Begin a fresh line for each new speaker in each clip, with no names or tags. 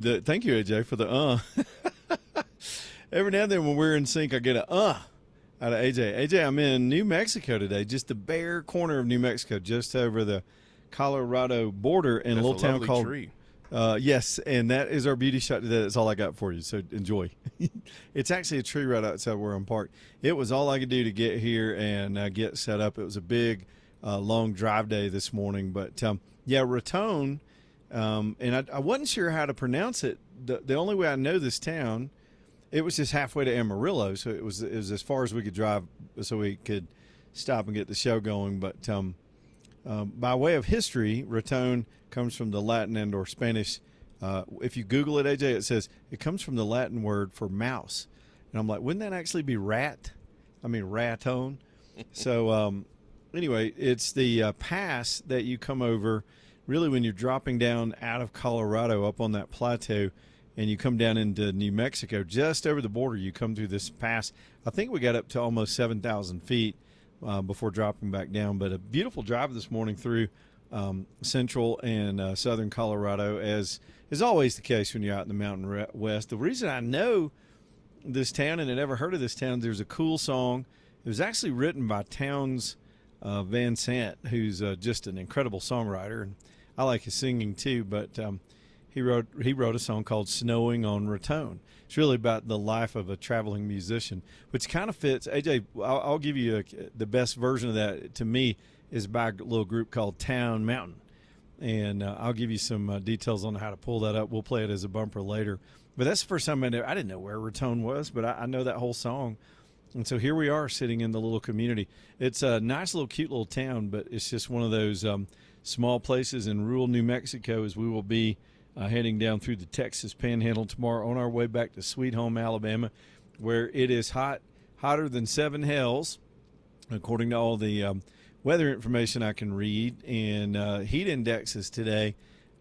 Thank you, AJ, for the. Every now and then when we're in sync, I get a out of AJ. AJ, I'm in New Mexico today, just the bare corner of New Mexico, just over the Colorado border in a
That's
little
a
town
lovely
called.
tree.
Yes, and that is our beauty shot today. That's all I got for you, so enjoy. It's actually a tree right outside where I'm parked. It was all I could do to get here and get set up. It was a big, long drive day this morning. But, yeah, Raton, and I wasn't sure how to pronounce it. The only way I know this town, it was just halfway to Amarillo, so it was as far as we could drive so we could stop and get the show going. But by way of history, Raton comes from the Latin and or Spanish. If you Google it, AJ, it says it comes from the Latin word for mouse. And I'm like, wouldn't that actually be rat? I mean, raton. So anyway, it's the pass that you come over really when you're dropping down out of Colorado up on that plateau and you come down into New Mexico. Just over the border, you come through this pass. I think we got up to almost 7,000 feet before dropping back down. But a beautiful drive this morning through central and southern Colorado, as is always the case when you're out in the Mountain West. The reason I know this town and had never heard of this town, there's a cool song. It was actually written by Townes Van Sant, who's just an incredible songwriter, and I like his singing too. But he wrote a song called "Snowing on Raton." It's really about the life of a traveling musician, which kind of fits. AJ, I'll give you the best version of that. To me, is by a little group called Town Mountain, and I'll give you some details on how to pull that up. We'll play it as a bumper later. But that's the first time I didn't know where Raton was, but I know that whole song. And so here we are sitting in the little community. It's a nice little cute little town, but it's just one of those small places in rural New Mexico, as we will be heading down through the Texas Panhandle tomorrow on our way back to Sweet Home, Alabama, where it is hotter than seven hells, according to all the weather information I can read. And heat indexes today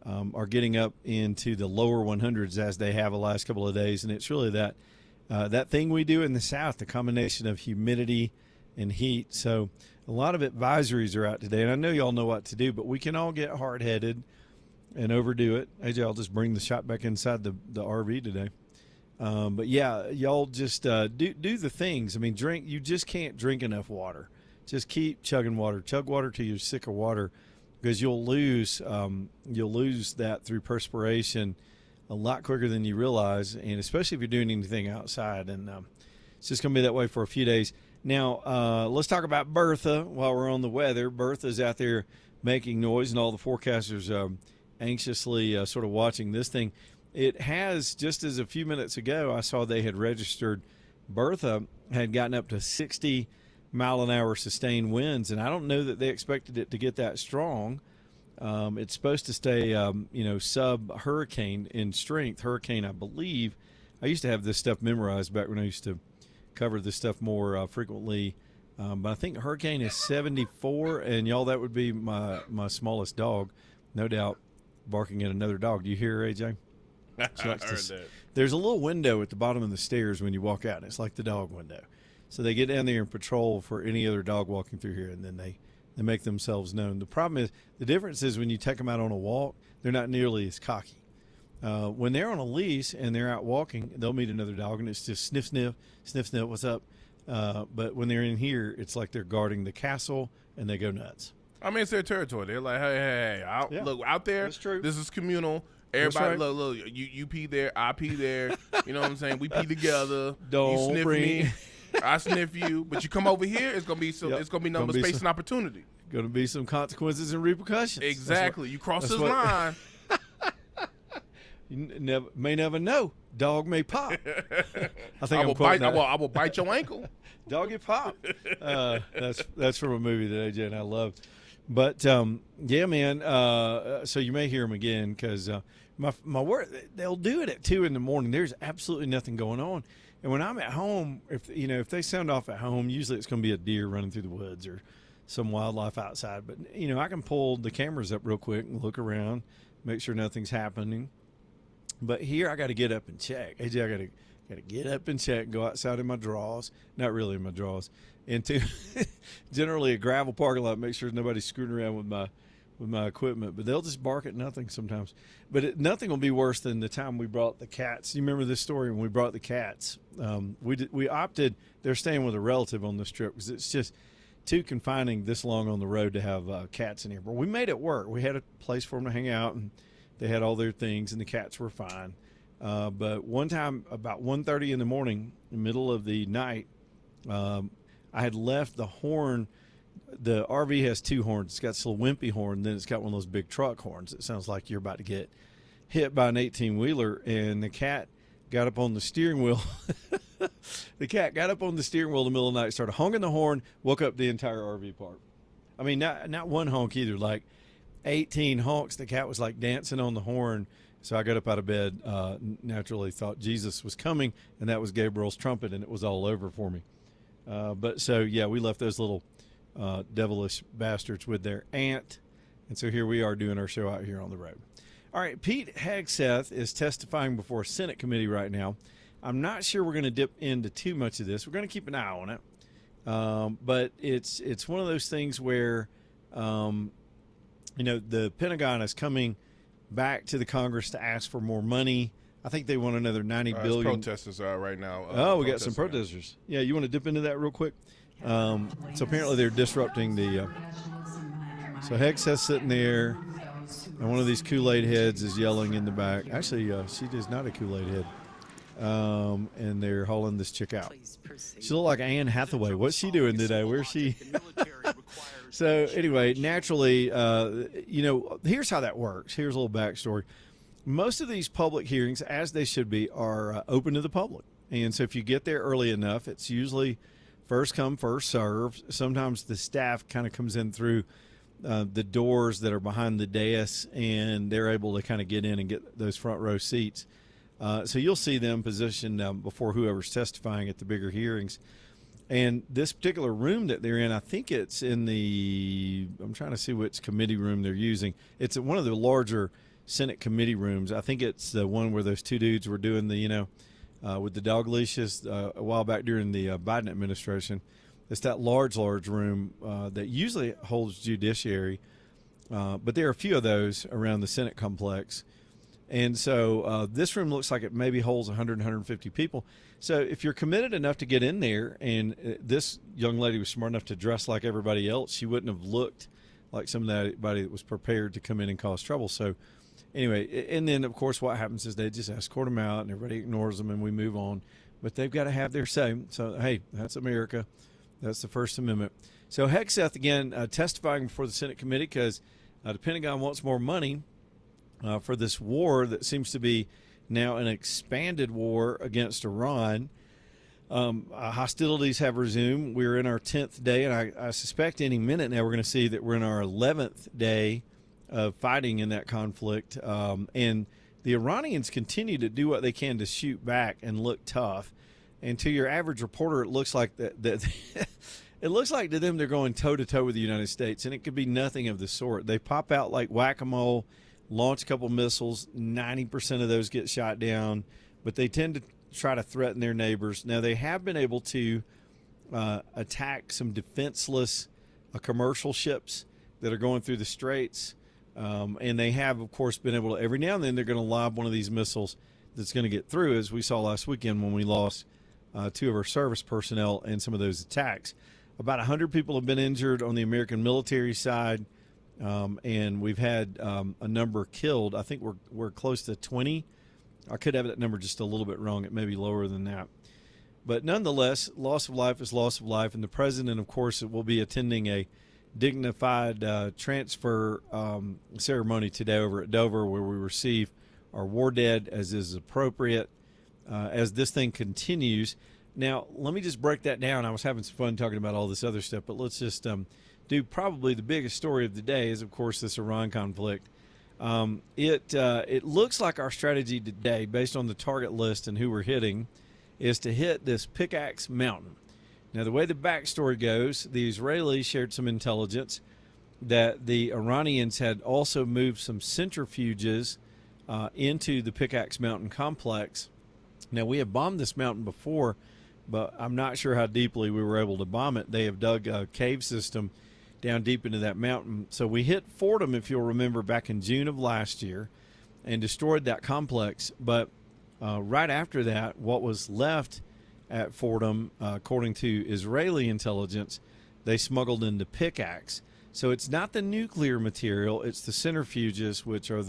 are getting up into the lower 100s as they have the last couple of days. And it's really that thing we do in the South, the combination of humidity and heat. So a lot of advisories are out today. And I know y'all know what to do, but we can all get hard-headed and overdo it. AJ, I'll just bring the shot back inside the RV today. But, yeah, y'all just do the things. I mean, drink. You just can't drink enough water. Just keep chugging water. Chug water till you're sick of water, because you'll lose that through perspiration a lot quicker than you realize, and especially if you're doing anything outside. And it's just going to be that way for a few days. Now, let's talk about Bertha while we're on the weather. Bertha's out there making noise, and all the forecasters anxiously sort of watching this thing. It has, just as a few minutes ago, I saw they had registered Bertha had gotten up to 60-mile-an-hour sustained winds, and I don't know that they expected it to get that strong. It's supposed to stay, sub-hurricane in strength. Hurricane, I believe. I used to have this stuff memorized back when I used to cover this stuff more frequently. But I think hurricane is 74, and y'all, that would be my smallest dog, no doubt, barking at another dog. Do you hear her, AJ?
I heard that.
There's a little window at the bottom of the stairs when you walk out. It's like the dog window. So they get down there and patrol for any other dog walking through here, and then they make themselves known. The problem is, the difference is when you take them out on a walk, they're not nearly as cocky. When they're on a leash and they're out walking, they'll meet another dog, and it's just sniff, sniff, sniff, sniff, what's up? But when they're in here, it's like they're guarding the castle, and they go nuts.
I mean, it's their territory. They're like, hey, look, out there,
That's true.
This is communal. Everybody,
Right.
look, you pee there, I pee there. You know what I'm saying? We pee together.
Don't
you sniff
bring-
me, I sniff you. But you come over here, it's gonna be
Yep.
it's gonna be number
Gonna be
space
some-
and opportunity.
Going to be some consequences and repercussions.
Exactly. You cross
that's
this
what-
line.
You may never know. Dog may pop. I think
I
I'm
will
quoting
bite.
that.
I will bite your ankle.
Doggy pop. That's from a movie that AJ and I love. But yeah, man. So you may hear them again because my work. They'll do it at 2 a.m. There's absolutely nothing going on. And when I'm at home, if they sound off at home, usually it's going to be a deer running through the woods or some wildlife outside. But I can pull the cameras up real quick and look around, make sure nothing's happening. But here I got to get up and check. AJ, I got to get up and check, go outside in my drawers, not really in my drawers, into generally a gravel parking lot, make sure nobody's screwing around with with my equipment, but they'll just bark at nothing sometimes. But nothing will be worse than the time we brought the cats. You remember this story when we brought the cats? We opted. They're staying with a relative on this trip because it's just too confining this long on the road to have cats in here. But we made it work. We had a place for them to hang out, and they had all their things, and the cats were fine. But one time, about 1:30 in the morning, in the middle of the night, I had left the horn. The RV has two horns. It's got this little wimpy horn, then it's got one of those big truck horns. It sounds like you're about to get hit by an 18-wheeler, and the cat got up on the steering wheel. The cat got up on the steering wheel in the middle of the night, started honking the horn, woke up the entire RV park. I mean, not one honk either, like 18 honks. The cat was like dancing on the horn. So I got up out of bed, naturally thought Jesus was coming, and that was Gabriel's trumpet, and it was all over for me. But so, yeah, we left those little devilish bastards with their aunt. And so here we are doing our show out here on the road. All right, Pete Hegseth is testifying before a Senate committee right now. I'm not sure we're going to dip into too much of this. We're going to keep an eye on it. But it's one of those things where, the Pentagon is coming back to the Congress to ask for more money. I think they want another $90 billion.
Protesters right now.
We got some protesters. Yeah, you want to dip into that real quick? So apparently they're disrupting the. So Hegseth's sitting there, and one of these Kool-Aid heads is yelling in the back. Actually, she is not a Kool-Aid head. And they're hauling this chick out. She looked like Anne Hathaway. What's she doing today? Where's she? So anyway, naturally, here's how that works. Here's a little backstory. Most of these public hearings, as they should be, are open to the public. And so if you get there early enough, it's usually first come, first serve. Sometimes the staff kind of comes in through the doors that are behind the dais, and they're able to kind of get in and get those front row seats. So you'll see them positioned before whoever's testifying at the bigger hearings. And this particular room that they're in, I think it's in I'm trying to see which committee room they're using. It's one of the larger Senate committee rooms. I think it's the one where those two dudes were doing with the dog leashes a while back during the Biden administration. It's that large room that usually holds judiciary. But there are a few of those around the Senate complex. And so this room looks like it maybe holds 100, 150 people. So if you're committed enough to get in there, and this young lady was smart enough to dress like everybody else, she wouldn't have looked like somebody that was prepared to come in and cause trouble. So anyway, and then, of course, what happens is they just escort them out, and everybody ignores them, and we move on. But they've got to have their say. So, hey, that's America. That's the First Amendment. So Hegseth, again, testifying before the Senate committee because the Pentagon wants more money for this war that seems to be now an expanded war against Iran. Hostilities have resumed. We're in our 10th day, and I suspect any minute now we're going to see that we're in our 11th day of fighting in that conflict. And the Iranians continue to do what they can to shoot back and look tough. And to your average reporter, it looks like that it looks like to them they're going toe-to-toe with the United States, and it could be nothing of the sort. They pop out like whack-a-mole, launch a couple missiles. 90% of those get shot down, but they tend to try to threaten their neighbors. Now, they have been able to attack some defenseless commercial ships that are going through the straits, and they have, of course, been able to, every now and then, they're going to lob one of these missiles that's going to get through, as we saw last weekend when we lost two of our service personnel in some of those attacks. About 100 people have been injured on the American military side. And we've had a number killed. I think we're close to 20. I could have that number just a little bit wrong. It may be lower than that. But nonetheless, loss of life is loss of life. And the president, of course, will be attending a dignified transfer ceremony today over at Dover, where we receive our war dead as is appropriate as this thing continues. Now, let me just break that down. I was having some fun talking about all this other stuff, but let's just do probably the biggest story of the day is, of course, this Iran conflict. It looks like our strategy today, based on the target list and who we're hitting, is to hit this Pickaxe Mountain. Now, the way the backstory goes, the Israelis shared some intelligence that the Iranians had also moved some centrifuges into the Pickaxe Mountain complex. Now, we have bombed this mountain before, but I'm not sure how deeply we were able to bomb it. They have dug a cave system down deep into that mountain. So we hit Fordham, if you'll remember, back in June of last year and destroyed that complex. But right after that, what was left at Fordham, according to Israeli intelligence, they smuggled into pickaxe. So it's not the nuclear material, it's the centrifuges, which are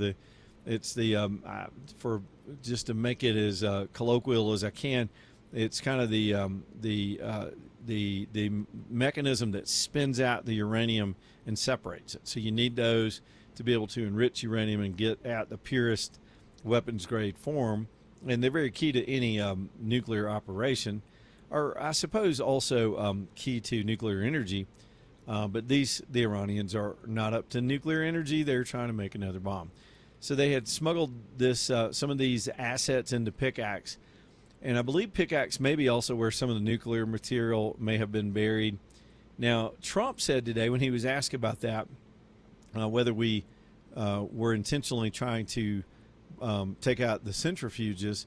for just to make it as colloquial as I can, it's kind of the mechanism that spins out the uranium and separates it. So you need those to be able to enrich uranium and get at the purest weapons grade form. And they're very key to any nuclear operation, or I suppose also key to nuclear energy. But the Iranians are not up to nuclear energy. They're trying to make another bomb. So they had smuggled some of these assets into pickaxe. And I believe pickaxe may be also where some of the nuclear material may have been buried. Now, Trump said today when he was asked about that, whether we were intentionally trying to take out the centrifuges,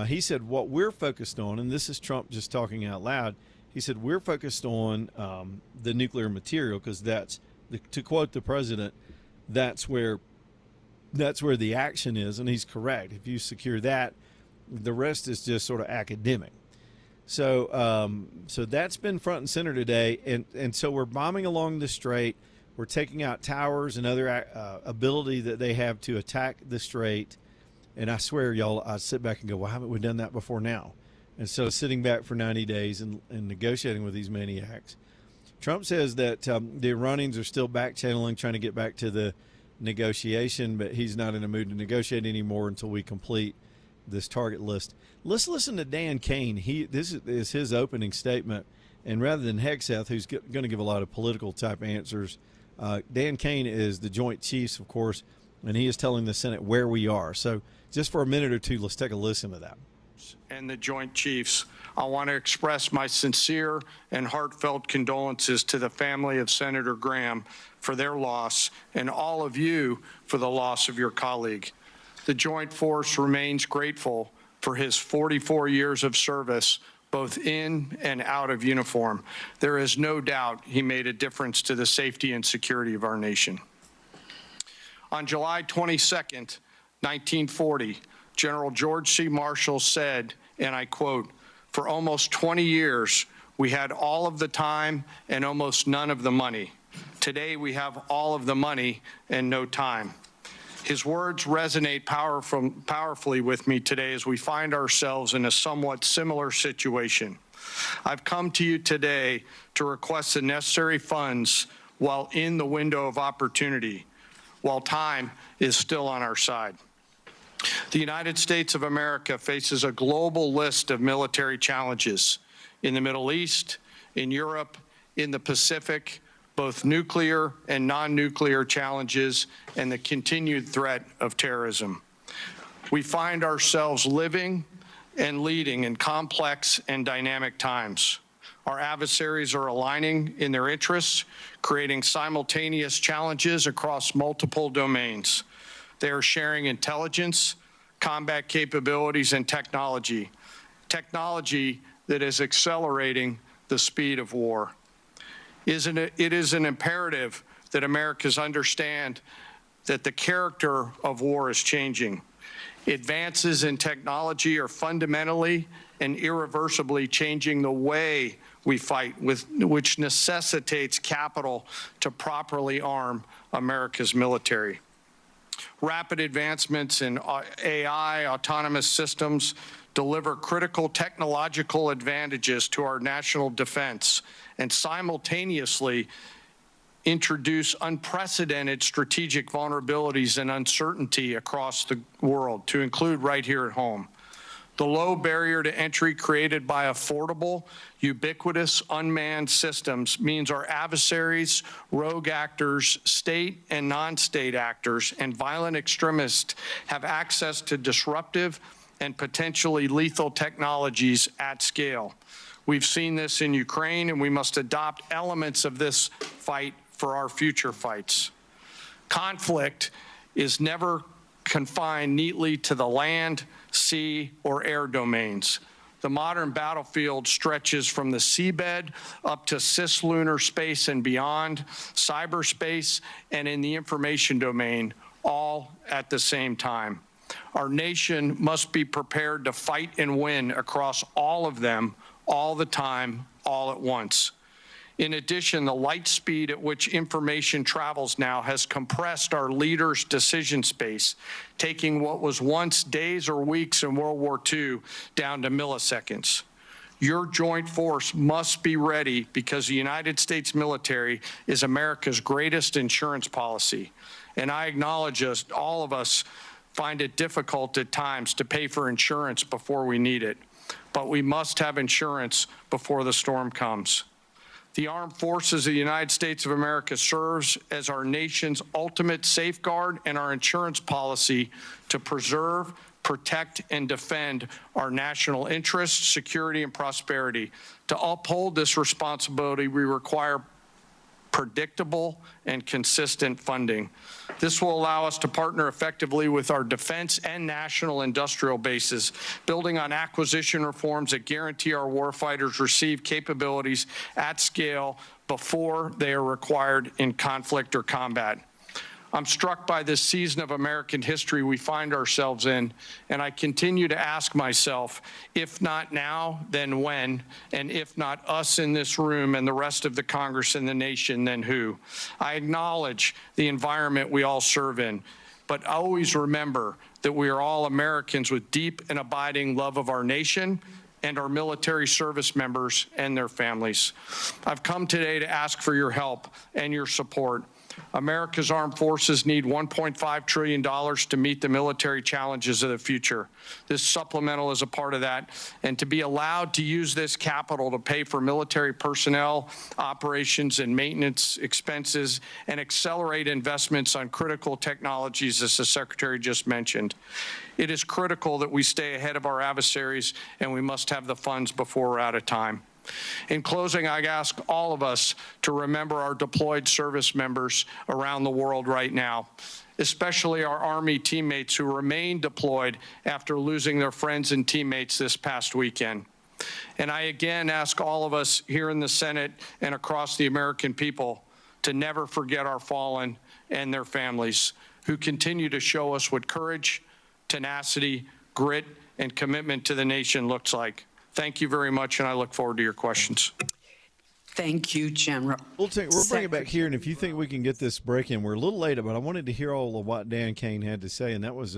he said what we're focused on, and this is Trump just talking out loud, he said we're focused on the nuclear material because that's, to quote the president, that's where the action is, and he's correct. If you secure that, the rest is just sort of academic. So so that's been front and center today, and so we're bombing along the strait. We're taking out towers and other ability that they have to attack the strait. And I swear, y'all, I sit back and go, why haven't we done that before now? And so sitting back for 90 days and negotiating with these maniacs. Trump says that the Iranians are still back channeling, trying to get back to the negotiation, but he's not in a mood to negotiate anymore until we complete this target list. Let's listen to Dan Kane. This is his opening statement. And rather than Hegseth, who's going to give a lot of political type answers, Dan Kane is the Joint Chiefs, of course, and he is telling the Senate where we are. So just for a minute or two, let's take a listen to that.
And the Joint Chiefs, I want to express my sincere and heartfelt condolences to the family of Senator Graham for their loss and all of you for the loss of your colleague. The Joint Force remains grateful for his 44 years of service, both in and out of uniform. There is no doubt he made a difference to the safety and security of our nation. On July 22nd, 1940, General George C. Marshall said, and I quote, "For almost 20 years, we had all of the time and almost none of the money. Today, we have all of the money and no time." His words resonate powerfully with me today as we find ourselves in a somewhat similar situation. I've come to you today to request the necessary funds while in the window of opportunity, while time is still on our side. The United States of America faces a global list of military challenges in the Middle East, in Europe, in the Pacific, both nuclear and non-nuclear challenges, and the continued threat of terrorism. We find ourselves living and leading in complex and dynamic times. Our adversaries are aligning in their interests, creating simultaneous challenges across multiple domains. They are sharing intelligence, combat capabilities, and technology that is accelerating the speed of war. It is an imperative that Americans understand that the character of war is changing. Advances in technology are fundamentally and irreversibly changing the way we fight, which necessitates capital to properly arm America's military. Rapid advancements in AI, autonomous systems, deliver critical technological advantages to our national defense and simultaneously introduce unprecedented strategic vulnerabilities and uncertainty across the world, to include right here at home. The low barrier to entry created by affordable, ubiquitous, unmanned systems means our adversaries, rogue actors, state and non-state actors, and violent extremists have access to disruptive and potentially lethal technologies at scale. We've seen this in Ukraine, and we must adopt elements of this fight for our future fights. Conflict is never confined neatly to the land, sea, or air domains. The modern battlefield stretches from the seabed up to cislunar space and beyond, cyberspace, and in the information domain, all at the same time. Our nation must be prepared to fight and win across all of them, all the time, all at once. In addition, the light speed at which information travels now has compressed our leaders' decision space, taking what was once days or weeks in World War II down to milliseconds. Your joint force must be ready because the United States military is America's greatest insurance policy. And I acknowledge all of us find it difficult at times to pay for insurance before we need it. But we must have insurance before the storm comes. The Armed Forces of the United States of America serves as our nation's ultimate safeguard and our insurance policy to preserve, protect, and defend our national interests, security, and prosperity. To uphold this responsibility, we require predictable and consistent funding. This will allow us to partner effectively with our defense and national industrial bases, building on acquisition reforms that guarantee our warfighters receive capabilities at scale before they are required in conflict or combat. I'm struck by this season of American history we find ourselves in, and I continue to ask myself, if not now, then when? And if not us in this room and the rest of the Congress and the nation, then who? I acknowledge the environment we all serve in, but always remember that we are all Americans with deep and abiding love of our nation and our military service members and their families. I've come today to ask for your help and your support. America's armed forces need $1.5 trillion to meet the military challenges of the future. This supplemental is a part of that. And to be allowed to use this capital to pay for military personnel, operations, and maintenance expenses, and accelerate investments on critical technologies, as the Secretary just mentioned. It is critical that we stay ahead of our adversaries, and we must have the funds before we're out of time. In closing, I ask all of us to remember our deployed service members around the world right now, especially our Army teammates who remain deployed after losing their friends and teammates this past weekend. And I again ask all of us here in the Senate and across the American people to never forget our fallen and their families who continue to show us what courage, tenacity, grit, and commitment to the nation looks like. Thank you very much, and I look forward to your questions.
Thank you, General.
We'll bring it back here, and if you think we can get this break in, we're a little late, but I wanted to hear all of what Dan Kane had to say, and that was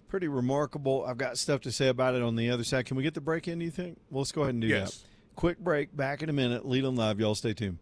pretty remarkable. I've got stuff to say about it on the other side. Can we get the break in, do you think? Well, let's go ahead and do that. Quick break, back in a minute. Leland Live. Y'all stay tuned.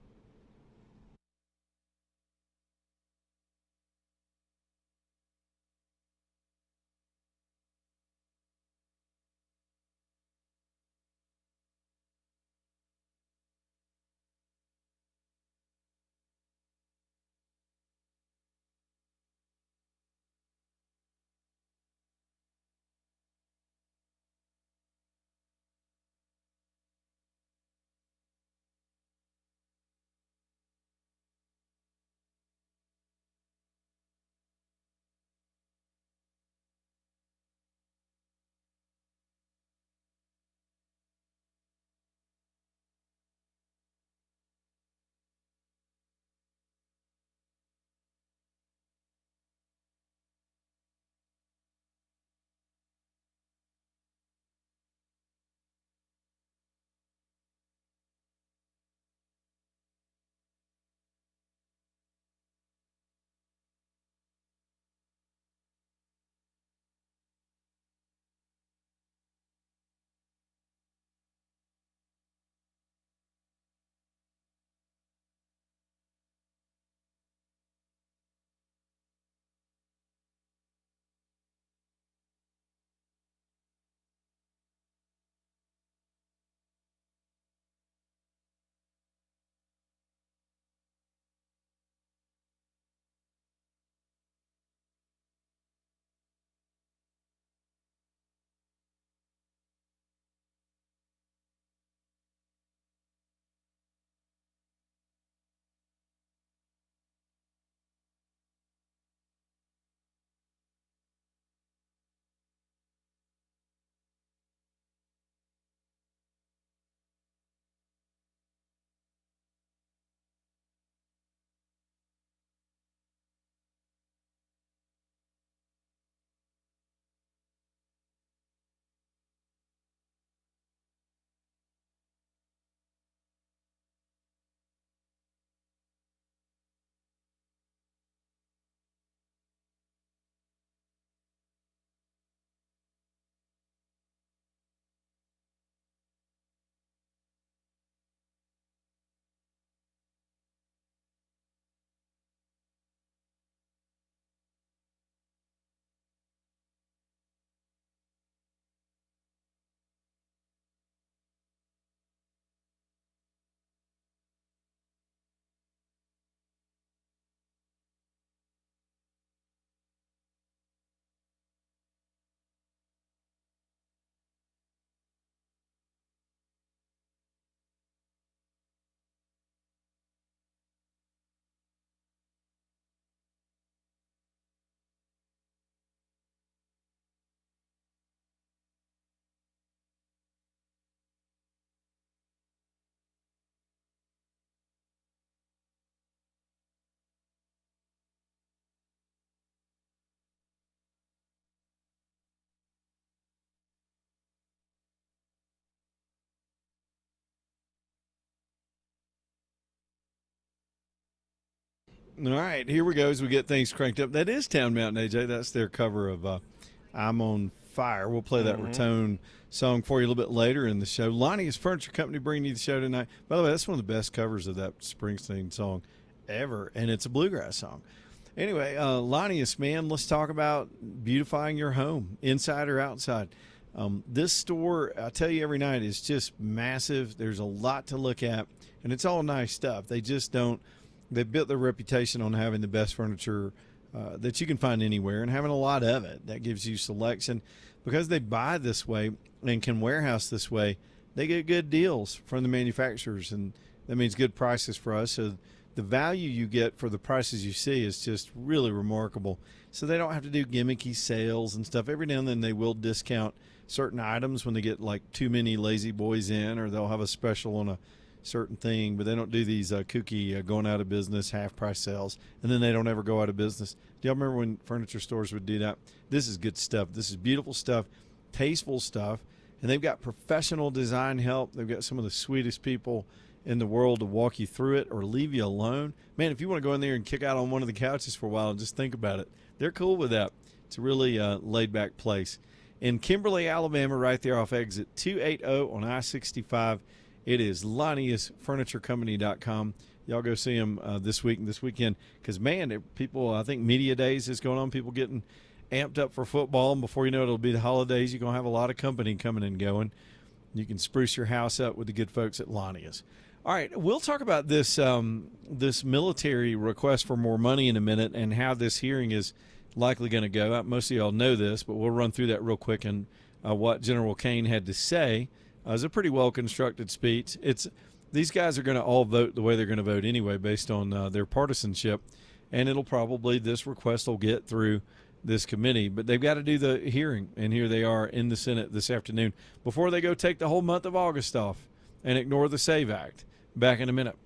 All right, here we go as we get things cranked up. That is Town Mountain, AJ. That's their cover of I'm on Fire. We'll play that Ratone song for you a little bit later in the show. Lonnie's Furniture Company bringing you the show tonight. By the way, that's one of the best covers of that Springsteen song ever, and it's a bluegrass song. Anyway, Lonnie's, man, let's talk about beautifying your home, inside or outside. This store, I tell you every night, is just massive. There's a lot to look at, and it's all nice stuff. They just don't. They've built their reputation on having the best furniture that you can find anywhere and having a lot of it. That gives you selection. Because they buy this way and can warehouse this way, they get good deals from the manufacturers, and that means good prices for us. So the value you get for the prices you see is just really remarkable. So they don't have to do gimmicky sales and stuff. Every now and then they will discount certain items when they get like too many lazy boys in, or they'll have a special on a certain thing, but they don't do these kooky going out of business half price sales, and then they don't ever go out of business. Do y'all remember when furniture stores would do that? This is good stuff. This is beautiful stuff, tasteful stuff, and they've got professional design help. They've got some of the sweetest people in the world to walk you through it or leave you alone. Man, if you want to go in there and kick out on one of the couches for a while and just think about it, they're cool with that. It's a really laid-back place. In Kimberly, Alabama, right there off exit 280 on I-65, it is Lonnie'sFurnitureCompany.com. Y'all go see them this week and this weekend because, man, people, I think Media Days is going on, people getting amped up for football, and before you know it, it'll be the holidays. You're going to have a lot of company coming and going. You can spruce your house up with the good folks at Lonnie's. All right, we'll talk about this this military request for more money in a minute and how this hearing is likely going to go. Most of y'all know this, but we'll run through that real quick and what General Kane had to say. It was a pretty well-constructed speech. These guys are going to all vote the way they're going to vote anyway based on their partisanship, and this request will get through this committee. But they've got to do the hearing, and here they are in the Senate this afternoon before they go take the whole month of August off and ignore the SAVE Act. Back in a minute.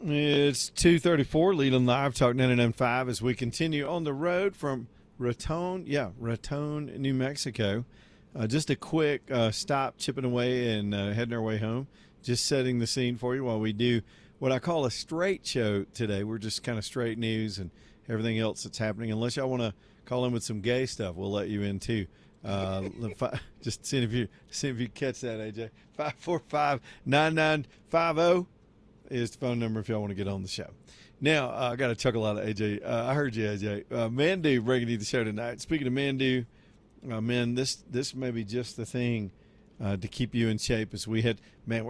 It's 2:34, Leland Live, Talk 99.5, as we continue on the road from Raton, New Mexico. Just a quick stop, chipping away and heading our way home. Just setting the scene for you while we do what I call a straight show today. We're just kind of straight news and everything else that's happening. Unless y'all want to call in with some gay stuff, we'll let you in too. Just see if you catch that, AJ. 545-9950 is the phone number if y'all want to get on the show. Now, I got to chuckle out of AJ. I heard you, AJ. Mandu bringing you the show tonight. Speaking of Mandu, man, this may be just the thing to keep you in shape as we're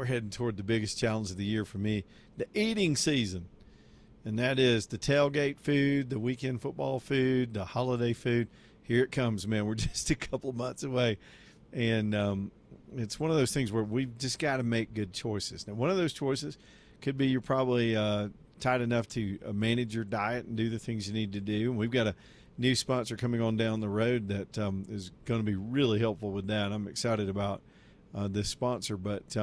heading toward the biggest challenge of the year for me, the eating season. And that is the tailgate food, the weekend football food, the holiday food. Here it comes, man. We're just a couple of months away. And it's one of those things where we've just got to make good choices. Now, one of those choices could be you're probably tight enough to manage your diet and do the things you need to do. And we've got a new sponsor coming on down the road that is going to be really helpful with that. I'm excited about this sponsor. But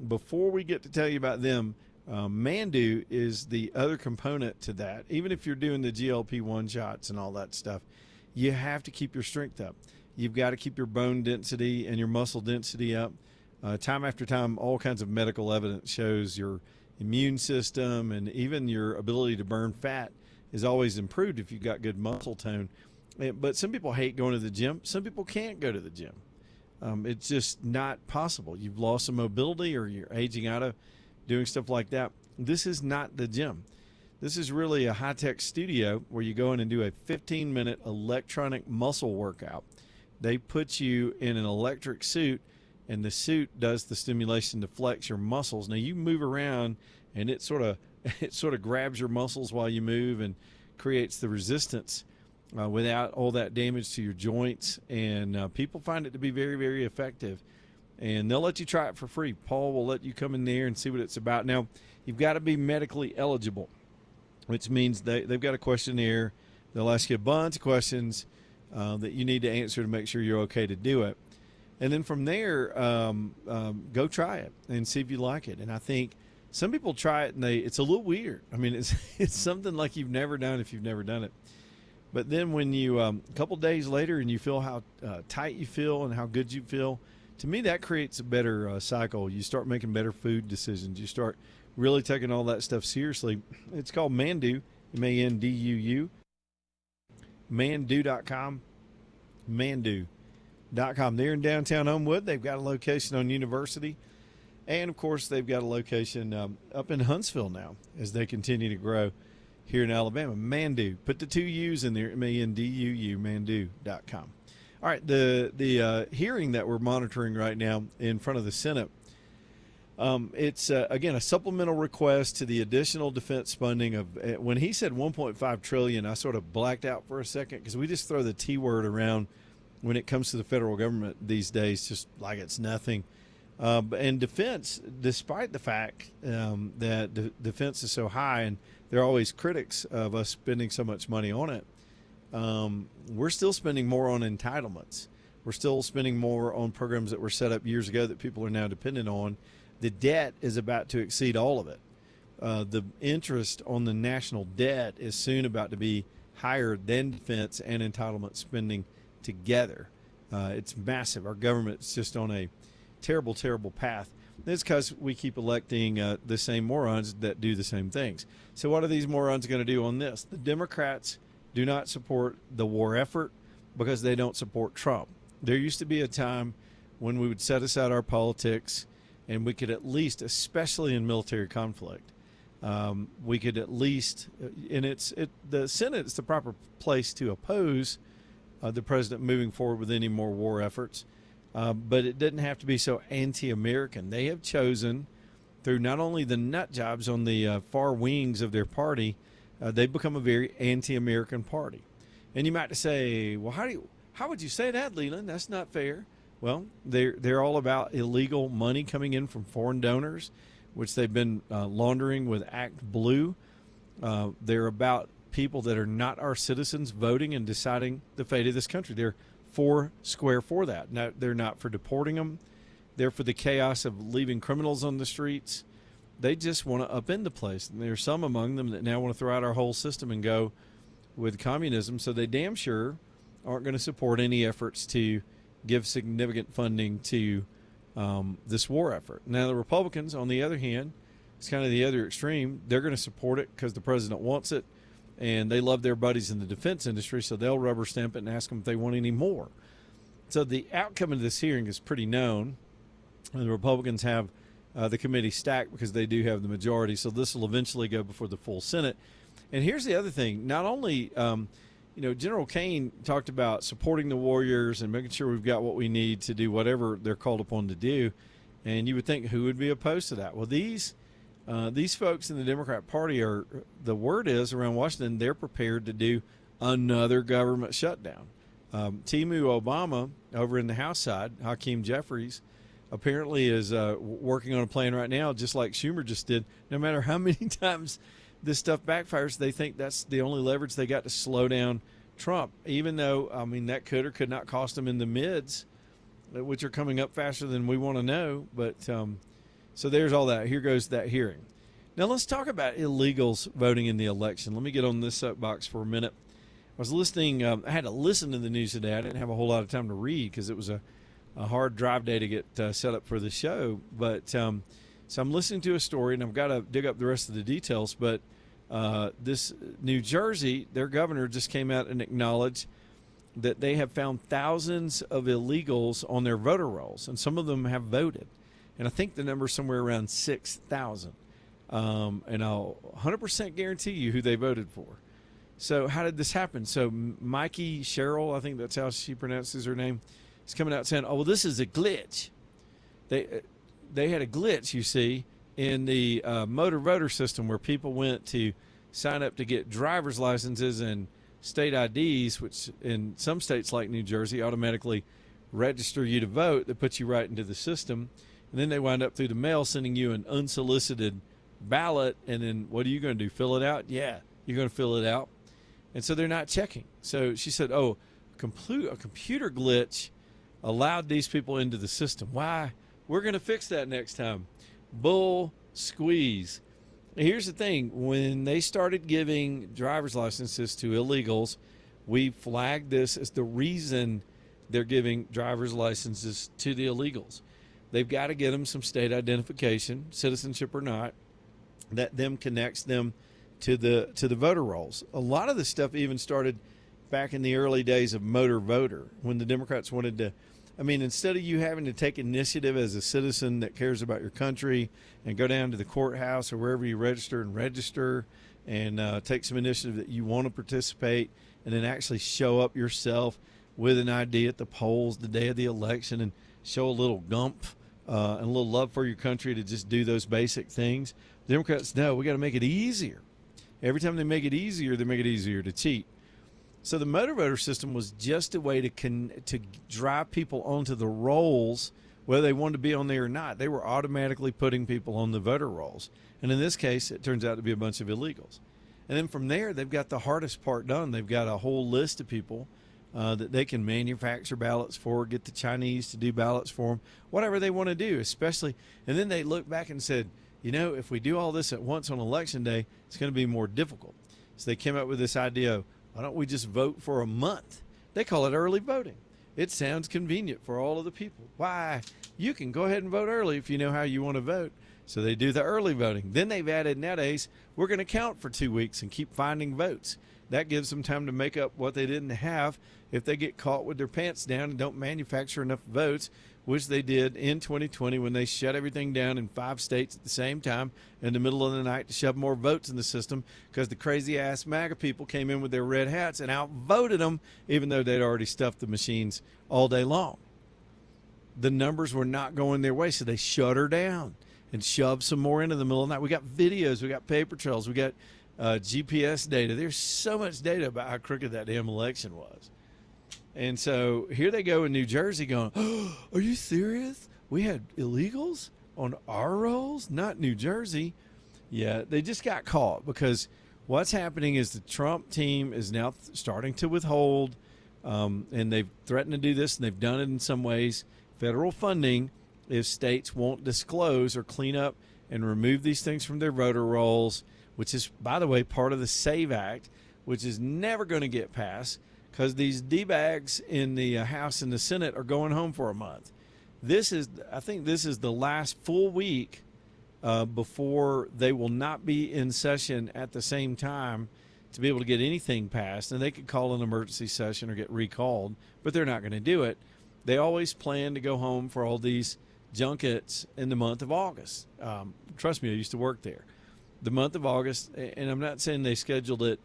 before we get to tell you about them, Mandu is the other component to that. Even if you're doing the GLP-1 shots and all that stuff, you have to keep your strength up. You've got to keep your bone density and your muscle density up. Time after time, all kinds of medical evidence shows your immune system and even your ability to burn fat is always improved if you've got good muscle tone. But some people hate going to the gym. Some people can't go to the gym. It's just not possible. You've lost some mobility or you're aging out of doing stuff like that. This is not the gym. This is really a high-tech studio where you go in and do a 15-minute electronic muscle workout. They put you in an electric suit, and the suit does the stimulation to flex your muscles. Now, you move around, and it sort of grabs your muscles while you move and creates the resistance without all that damage to your joints. And people find it to be very, very effective. And they'll let you try it for free. Paul will let you come in there and see what it's about. Now, you've got to be medically eligible, which means they've got a questionnaire. They'll ask you a bunch of questions that you need to answer to make sure you're okay to do it. And then from there, go try it and see if you like it. And I think some people try it and it's a little weird. I mean, it's something like you've never done if you've never done it. But then when you, a couple days later and you feel how tight you feel and how good you feel, to me that creates a better cycle. You start making better food decisions. You start really taking all that stuff seriously. It's called Mandu, M-A-N-D-U-U, Mandu.com, Mandu.com. They're in downtown Homewood. They've got a location on University. And, of course, they've got a location up in Huntsville now as they continue to grow here in Alabama. Mandu. Put the two U's in there, M-A-N-D-U-U, Mandu.com. All right, the hearing that we're monitoring right now in front of the Senate, it's, again, a supplemental request to the additional defense funding of when he said $1.5 trillion, I sort of blacked out for a second because we just throw the T word around when it comes to the federal government these days, just like it's nothing. And defense, despite the fact that defense is so high and there are always critics of us spending so much money on it, we're still spending more on entitlements. We're still spending more on programs that were set up years ago that people are now dependent on. The debt is about to exceed all of it. The interest on the national debt is soon about to be higher than defense and entitlement spending together. It's massive. Our government's just on a terrible, terrible path. It's because we keep electing the same morons that do the same things. So what are these morons going to do on this? The Democrats do not support the war effort because they don't support Trump. There used to be a time when we would set aside our politics and we could at least, especially in military conflict, we could at least, and the Senate is the proper place to oppose the president moving forward with any more war efforts. But it didn't have to be so anti-American. They have chosen, through not only the nut jobs on the far wings of their party, they've become a very anti-American party. And you might say, well, how would you say that, Leland? That's not fair. Well, they're all about illegal money coming in from foreign donors, which they've been laundering with Act Blue. They're about people that are not our citizens voting and deciding the fate of this country. They're four square for that. Now, they're not for deporting them. They're for the chaos of leaving criminals on the streets. they just want to upend the place. And there's some among them that now want to throw out our whole system and go with communism. So they damn sure aren't going to support any efforts to give significant funding to this war effort. Now, the Republicans, on the other hand, it's kind of the other extreme. They're going to support it because the president wants it, and they love their buddies in the defense industry, so they'll rubber stamp it and ask them if they want any more. So the outcome of this hearing is pretty known. And the Republicans have the committee stacked because they do have the majority, so this will eventually go before the full Senate. And here's the other thing. Not only, General Kane talked about supporting the warriors and making sure we've got what we need to do whatever they're called upon to do, and you would think who would be opposed to that? Well, these folks in the Democrat Party the word is around Washington, they're prepared to do another government shutdown. Timu Obama over in the House side, Hakeem Jeffries, apparently is working on a plan right now, just like Schumer just did. No matter how many times this stuff backfires, they think that's the only leverage they got to slow down Trump, even though, that could or could not cost them in the mids, which are coming up faster than we want to know. But so there's all that. Here goes that hearing. Now let's talk about illegals voting in the election. Let me get on this soapbox for a minute. I was listening. I had to listen to the news today. I didn't have a whole lot of time to read because it was a hard drive day to get set up for the show. But so I'm listening to a story, and I've got to dig up the rest of the details. But this New Jersey, their governor just came out and acknowledged that they have found thousands of illegals on their voter rolls, and some of them have voted. And I think the number is somewhere around 6,000. And I'll 100% guarantee you who they voted for. So how did this happen? So Mikey Sherrill, I think that's how she pronounces her name, is coming out saying, oh, well, this is a glitch. They had a glitch, you see, in the motor voter system where people went to sign up to get driver's licenses and state IDs, which in some states like New Jersey automatically register you to vote. They put you right into the system. And then they wind up through the mail sending you an unsolicited ballot. And then what are you going to do? Fill it out? Yeah, you're going to fill it out. And so they're not checking. So she said, oh, a computer glitch allowed these people into the system. Why? We're going to fix that next time. Bull squeeze. Here's the thing. When they started giving driver's licenses to illegals, we flagged this as the reason they're giving driver's licenses to the illegals. They've got to get them some state identification, citizenship or not, that then connects them to the voter rolls. A lot of this stuff even started back in the early days of motor voter, when the Democrats wanted to, instead of you having to take initiative as a citizen that cares about your country and go down to the courthouse or wherever you register and take some initiative that you want to participate, and then actually show up yourself with an ID at the polls the day of the election and show a little gumph and a little love for your country to just do those basic things. The Democrats, no, we got to make it easier. Every time they make it easier, they make it easier to cheat. So the motor voter system was just a way to drive people onto the rolls, whether they wanted to be on there or not. They were automatically putting people on the voter rolls. And in this case, it turns out to be a bunch of illegals. And then from there, they've got the hardest part done. They've got a whole list of people that they can manufacture ballots for, get the Chinese to do ballots for them, whatever they want to do, especially. And then they look back and said, if we do all this at once on Election Day, it's going to be more difficult. So they came up with this idea of, why don't we just vote for a month? They call it early voting. It sounds convenient for all of the people. Why? You can go ahead and vote early if you know how you want to vote. So they do the early voting. Then they've added nowadays, we're going to count for 2 weeks and keep finding votes. That gives them time to make up what they didn't have if they get caught with their pants down and don't manufacture enough votes, which they did in 2020 when they shut everything down in 5 states at the same time in the middle of the night to shove more votes in the system because the crazy-ass MAGA people came in with their red hats and outvoted them, even though they'd already stuffed the machines all day long. The numbers were not going their way, so they shut her down and shoved some more into the middle of the night. We got videos, we got paper trails, we got GPS data. There's so much data about how crooked that damn election was. And so here they go in New Jersey going, oh, are you serious? We had illegals on our rolls? Not New Jersey. Yeah, they just got caught because what's happening is the Trump team is now starting to withhold, and they've threatened to do this, and they've done it in some ways, federal funding if states won't disclose or clean up and remove these things from their voter rolls, which is, by the way, part of the SAVE Act, which is never going to get passed because these D-bags in the House and the Senate are going home for a month. I think this is the last full week before they will not be in session at the same time to be able to get anything passed. And they could call an emergency session or get recalled, but they're not going to do it. They always plan to go home for all these junkets in the month of August. Trust me, I used to work there. The month of August, and I'm not saying they scheduled it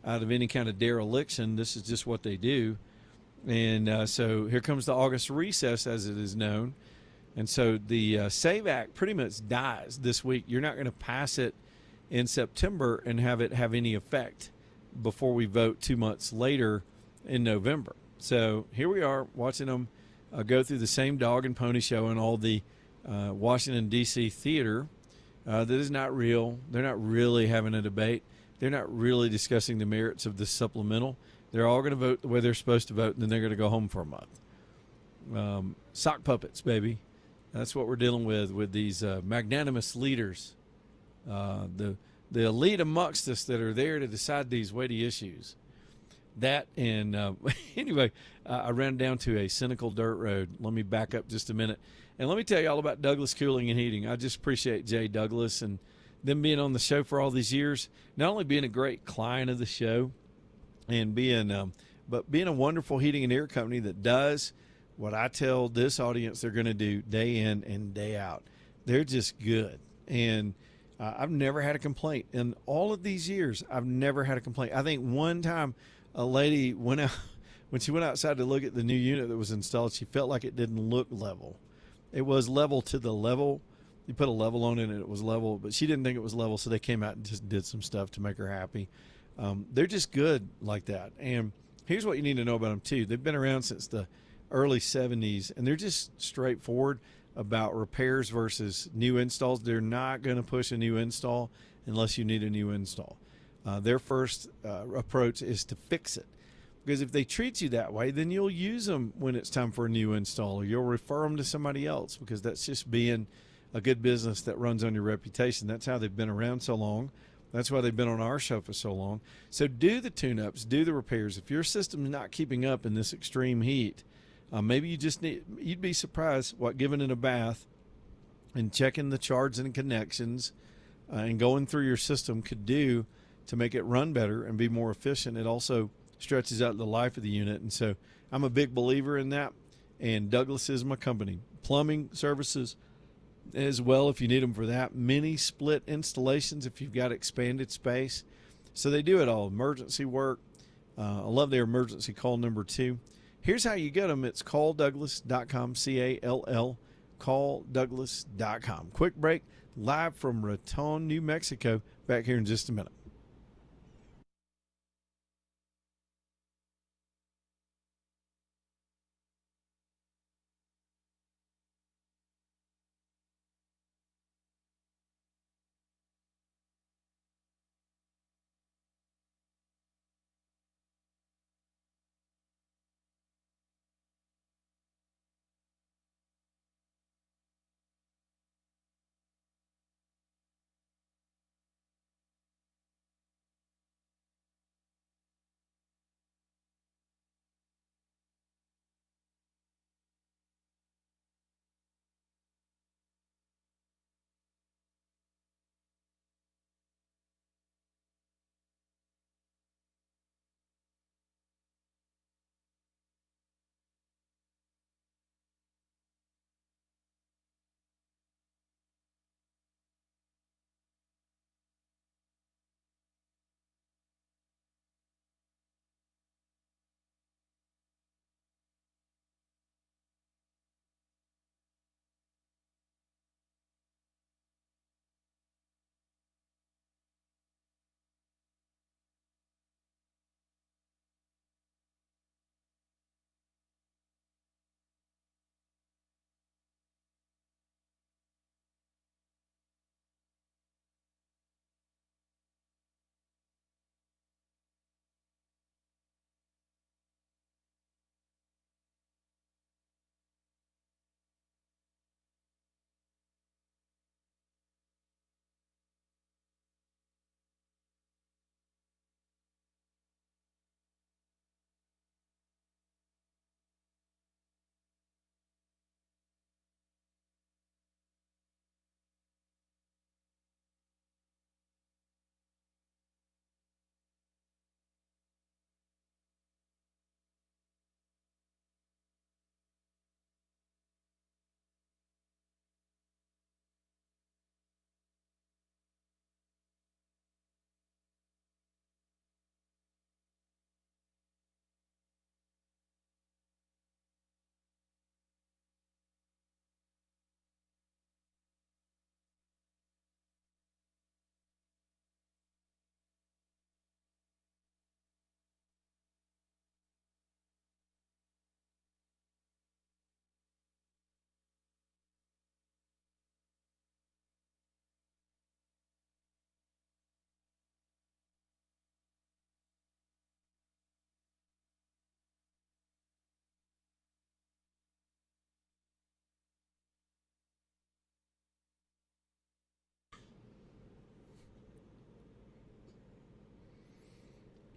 out of any kind of dereliction. This is just what they do. And so here comes the August recess, as it is known. And so the SAVE Act pretty much dies this week. You're not going to pass it in September and have it have any effect before we vote 2 months later in November. So here we are watching them go through the same dog and pony show in all the Washington, D.C. theater that is not real. They're not really having a debate. They're not really discussing the merits of the supplemental. They're all going to vote the way they're supposed to vote, and then they're going to go home for a month. Sock puppets, baby. That's what we're dealing with these magnanimous leaders, the elite amongst us that are there to decide these weighty issues. That and anyway, I ran down to a cynical dirt road. Let me back up just a minute, and let me tell you all about Douglas Cooling and Heating. I just appreciate Jay Douglas and them being on the show for all these years. Not only being a great client of the show, and but being a wonderful heating and air company that does what I tell this audience they're going to do day in and day out. They're just good. And I've never had a complaint. In all of these years, I've never had a complaint. I think one time a lady went out, when she went outside to look at the new unit that was installed, she felt like it didn't look level. It was level to the level. You put a level on it and it was level, but she didn't think it was level, so they came out and just did some stuff to make her happy. They're just good like that. And here's what you need to know about them, too. They've been around since the early 70s, and they're just straightforward about repairs versus new installs. They're not going to push a new install unless you need a new install. Their first approach is to fix it, because if they treat you that way, then you'll use them when it's time for a new install, or you'll refer them to somebody else, because that's just being a good business that runs on your reputation. That's how they've been around so long. That's why they've been on our show for so long. So do the tune-ups, do the repairs. If your system's not keeping up in this extreme heat, maybe you'd be surprised what giving it a bath and checking the charts and connections and going through your system could do to make it run better and be more efficient. It also stretches out the life of the unit. And so I'm a big believer in that. And Douglas is my company. Plumbing services as well, if you need them for that. Mini split installations if you've got expanded space. So they do it all. Emergency work. I love their emergency call number 2. Here's how you get them. It's calldouglas.com, C-A-L-L, calldouglas.com. Quick break, live from Raton, New Mexico. Back here in just a minute.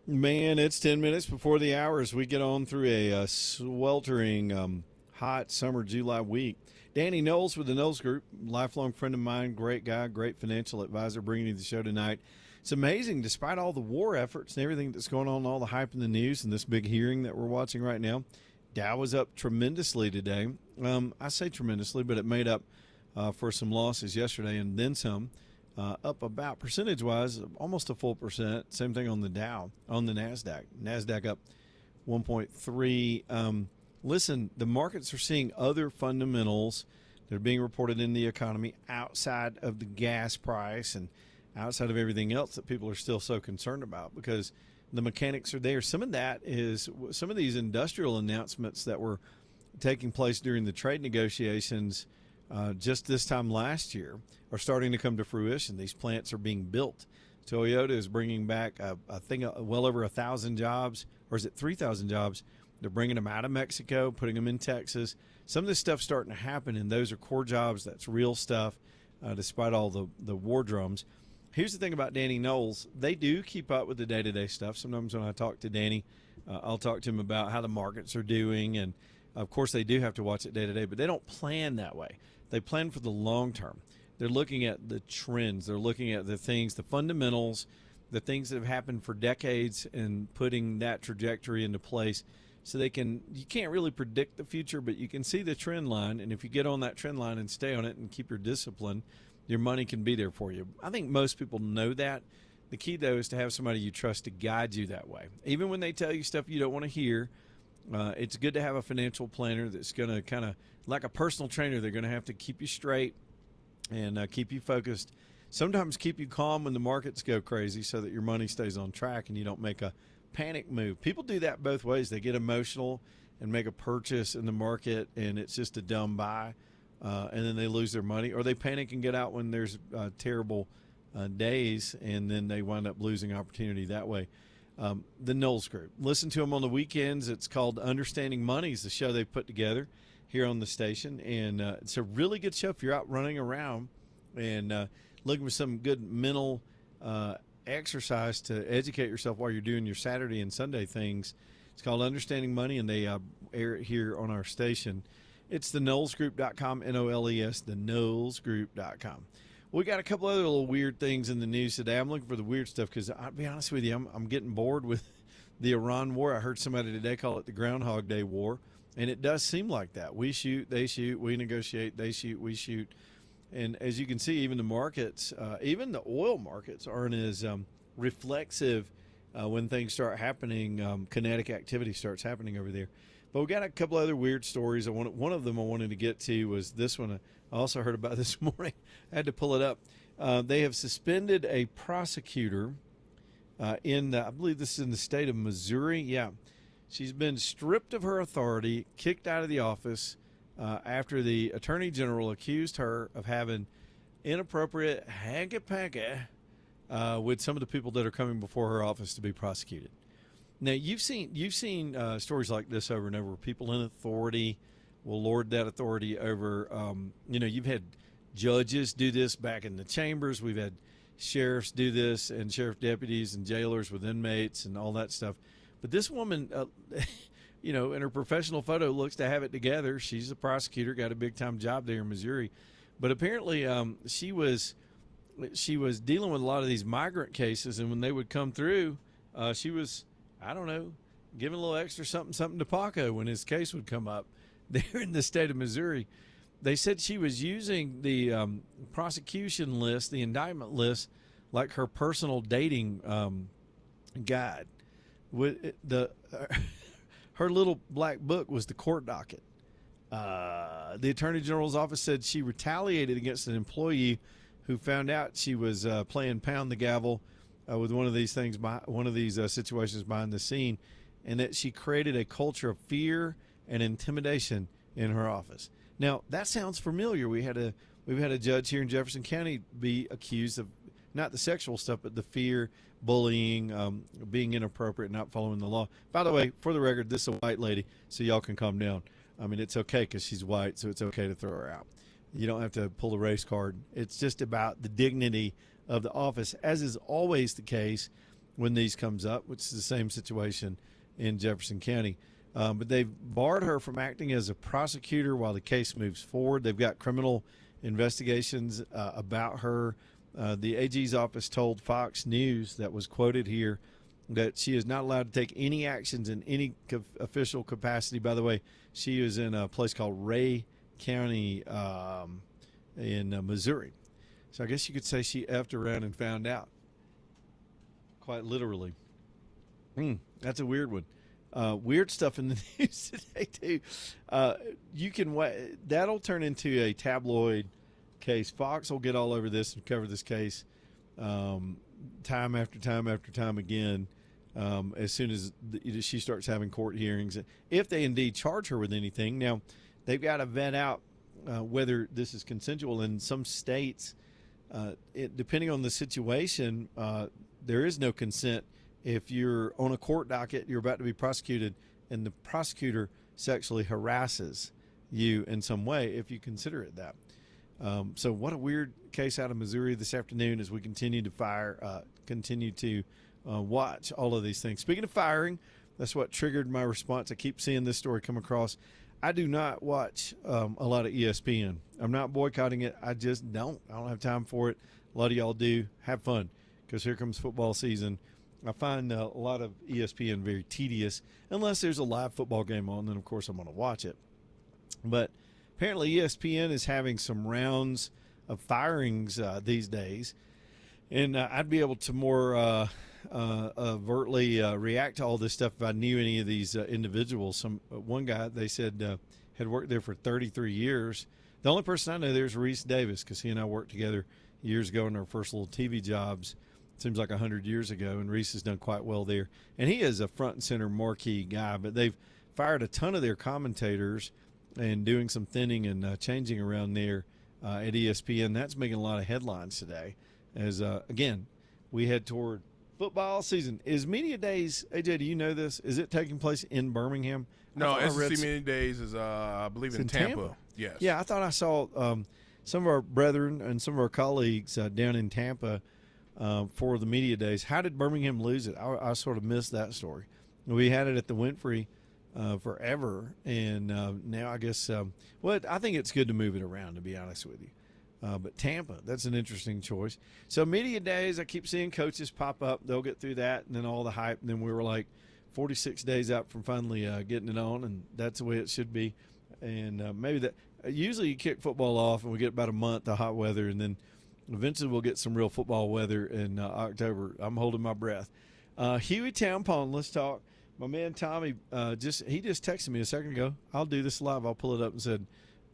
Man, it's 10 minutes before the hour as we get on through a sweltering hot summer July week. Danny Knowles with the Knowles Group, lifelong friend of mine, great guy, great financial advisor, bringing you the show tonight. It's amazing, despite all the war efforts and everything that's going on, all the hype in the news and this big hearing that we're watching right now, Dow was up tremendously today. I say tremendously, but it made up for some losses yesterday and then some. Up about percentage-wise, almost a full percent. Same thing on the Dow, on the NASDAQ. NASDAQ up 1.3. Listen, the markets are seeing other fundamentals that are being reported in the economy outside of the gas price and outside of everything else that people are still so concerned about because the mechanics are there. Some of that is some of these industrial announcements that were taking place during the trade negotiations just this time last year are starting to come to fruition. These plants are being built. Toyota is bringing back, I think, well over 1,000 jobs, or is it 3,000 jobs? They're bringing them out of Mexico, putting them in Texas. Some of this stuff's starting to happen, and those are core jobs. That's real stuff, despite all the war drums. Here's the thing about Danny Knowles. They do keep up with the day-to-day stuff. Sometimes when I talk to Danny, I'll talk to him about how the markets are doing, and, of course, they do have to watch it day-to-day, but they don't plan that way. They plan for the long term. They're looking at the trends. They're looking at the things, the fundamentals, the things that have happened for decades and putting that trajectory into place so you can't really predict the future, but you can see the trend line. And if you get on that trend line and stay on it and keep your discipline, your money can be there for you. I think most people know that. The key, though, is to have somebody you trust to guide you that way. Even when they tell you stuff you don't want to hear, it's good to have a financial planner that's going to kind of, like a personal trainer, they're going to have to keep you straight and keep you focused. Sometimes keep you calm when the markets go crazy so that your money stays on track and you don't make a panic move. People do that both ways. They get emotional and make a purchase in the market and it's just a dumb buy, and then they lose their money, or they panic and get out when there's terrible days and then they wind up losing opportunity that way. The Knowles Group. Listen to them on the weekends. It's called Understanding Money. It's the show they put together here on the station, and it's a really good show if you're out running around and looking for some good mental exercise to educate yourself while you're doing your Saturday and Sunday things. It's called Understanding Money, and they air it here on our station. It's theknowlesgroup.com, N-O-L-E-S, theknowlesgroup.com. We got a couple other little weird things in the news today. I'm looking for the weird stuff because I'll be honest with you, I'm getting bored with the Iran war. I heard somebody today call it the Groundhog Day war, and it does seem like that. We shoot, they shoot, we negotiate, they shoot, we shoot. And as you can see, even the markets, even the oil markets aren't as reflexive when things start happening, kinetic activity starts happening over there. But we got a couple other weird stories. One of them I wanted to get to was this one. I also heard about this morning. I had to pull it up. They have suspended a prosecutor I believe this is in the state of Missouri. Yeah. She's been stripped of her authority, kicked out of the office after the attorney general accused her of having inappropriate hanky-panky with some of the people that are coming before her office to be prosecuted. Now, you've seen stories like this over and over. People in authority will lord that authority over. You've had judges do this back in the chambers. We've had sheriffs do this, and sheriff deputies and jailers with inmates and all that stuff. But this woman, in her professional photo, looks to have it together. She's a prosecutor, got a big-time job there in Missouri. But apparently she was dealing with a lot of these migrant cases, and when they would come through, she was, I don't know, giving a little extra something to Paco when his case would come up there in the state of Missouri. They said she was using the prosecution list, the indictment list, like her personal dating guide. Her little black book was the court docket. The Attorney General's office said she retaliated against an employee who found out she was playing pound the gavel with one of these things, one of these situations behind the scene, and that she created a culture of fear and intimidation in her office. Now, that sounds familiar. We've had a judge here in Jefferson County be accused of not the sexual stuff, but the fear, bullying, being inappropriate, not following the law. By the way, for the record, this is a white lady, so y'all can calm down. I mean, it's okay because she's white, so it's okay to throw her out. You don't have to pull the race card. It's just about the dignity of the office, as is always the case when these comes up, which is the same situation in Jefferson County. But they've barred her from acting as a prosecutor while the case moves forward. They've got criminal investigations about her. The AG's office told Fox News, that was quoted here, that she is not allowed to take any actions in any official capacity. By the way, she is in a place called Ray County in Missouri. So I guess you could say she effed around and found out, quite literally. That's a weird one. Weird stuff in the news today too. That'll turn into a tabloid case. Fox will get all over this and cover this case time after time after time again. As soon as she starts having court hearings, if they indeed charge her with anything. Now, they've got to vet out whether this is consensual. In some states, depending on the situation, there is no consent. If you're on a court docket, you're about to be prosecuted, and the prosecutor sexually harasses you in some way, if you consider it that. So what a weird case out of Missouri this afternoon as we continue to watch all of these things. Speaking of firing, that's what triggered my response. I keep seeing this story come across. I do not watch a lot of ESPN. I'm not boycotting it. I just don't. I don't have time for it. A lot of y'all do. Have fun, because here comes football season. I find a lot of ESPN very tedious, unless there's a live football game on, then of course I'm going to watch it. But apparently ESPN is having some rounds of firings these days, and I'd be able to more overtly react to all this stuff if I knew any of these individuals. One guy, they said, had worked there for 33 years. The only person I know there is Reese Davis, because he and I worked together years ago in our first little TV jobs. Seems like 100 years ago, and Reese has done quite well there. And he is a front and center marquee guy, but they've fired a ton of their commentators and doing some thinning and changing around there at ESPN. That's making a lot of headlines today as, again, we head toward football season. Is Media Days, AJ, do you know this? Is it taking place in Birmingham?
No, SEC Media Days is, I believe, in Tampa. Yes.
Yeah, I thought I saw some of our brethren and some of our colleagues down in Tampa for the Media Days. How did Birmingham lose it? I sort of missed that story. We had it at the Winfrey forever, and now I guess I think it's good to move it around, to be honest with you. But Tampa, that's an interesting choice. So Media Days, I keep seeing coaches pop up. They'll get through that, and then all the hype, and then we were like 46 days out from finally getting it on, and that's the way it should be. And maybe that usually you kick football off, and we get about a month of hot weather, and then eventually we'll get some real football weather in October. I'm holding my breath. Hueytown Pond, let's talk. My man Tommy just texted me a second ago. I'll do this live. I'll pull it up and said,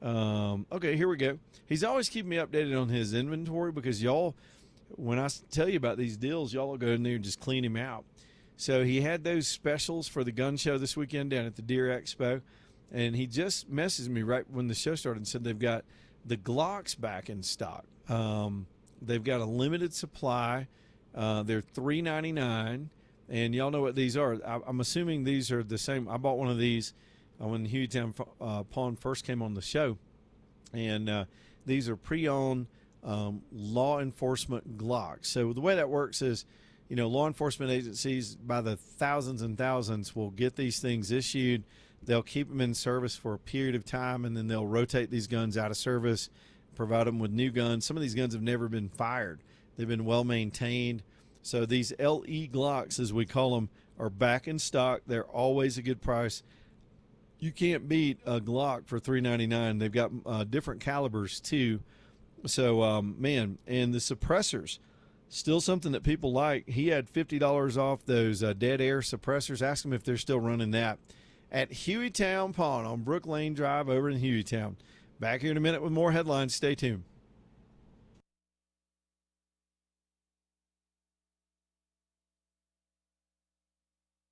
okay, here we go. He's always keeping me updated on his inventory, because y'all, when I tell you about these deals, y'all will go in there and just clean him out. So he had those specials for the gun show this weekend down at the Deer Expo, and he just messaged me right when the show started and said they've got the Glocks back in stock. They've got a limited supply. They're $3.99, and y'all know what these are. I'm assuming these are the same. I bought one of these when Hueytown Pond first came on the show, and these are pre-owned law enforcement Glocks. So the way that works is, law enforcement agencies by the thousands and thousands will get these things issued. They'll keep them in service for a period of time, and then they'll rotate these guns out of service, provide them with new guns. Some of these guns have never been fired. They've been well maintained. So these LE Glocks, as we call them, are back in stock. They're always a good price. You can't beat a Glock for $3.99. They've got different calibers too. So, man, and the suppressors, still something that people like. He had $50 off those dead air suppressors. Ask them if they're still running that at Hueytown Pond on Brook Lane Drive over in Hueytown. Back here in a minute with more headlines. Stay tuned.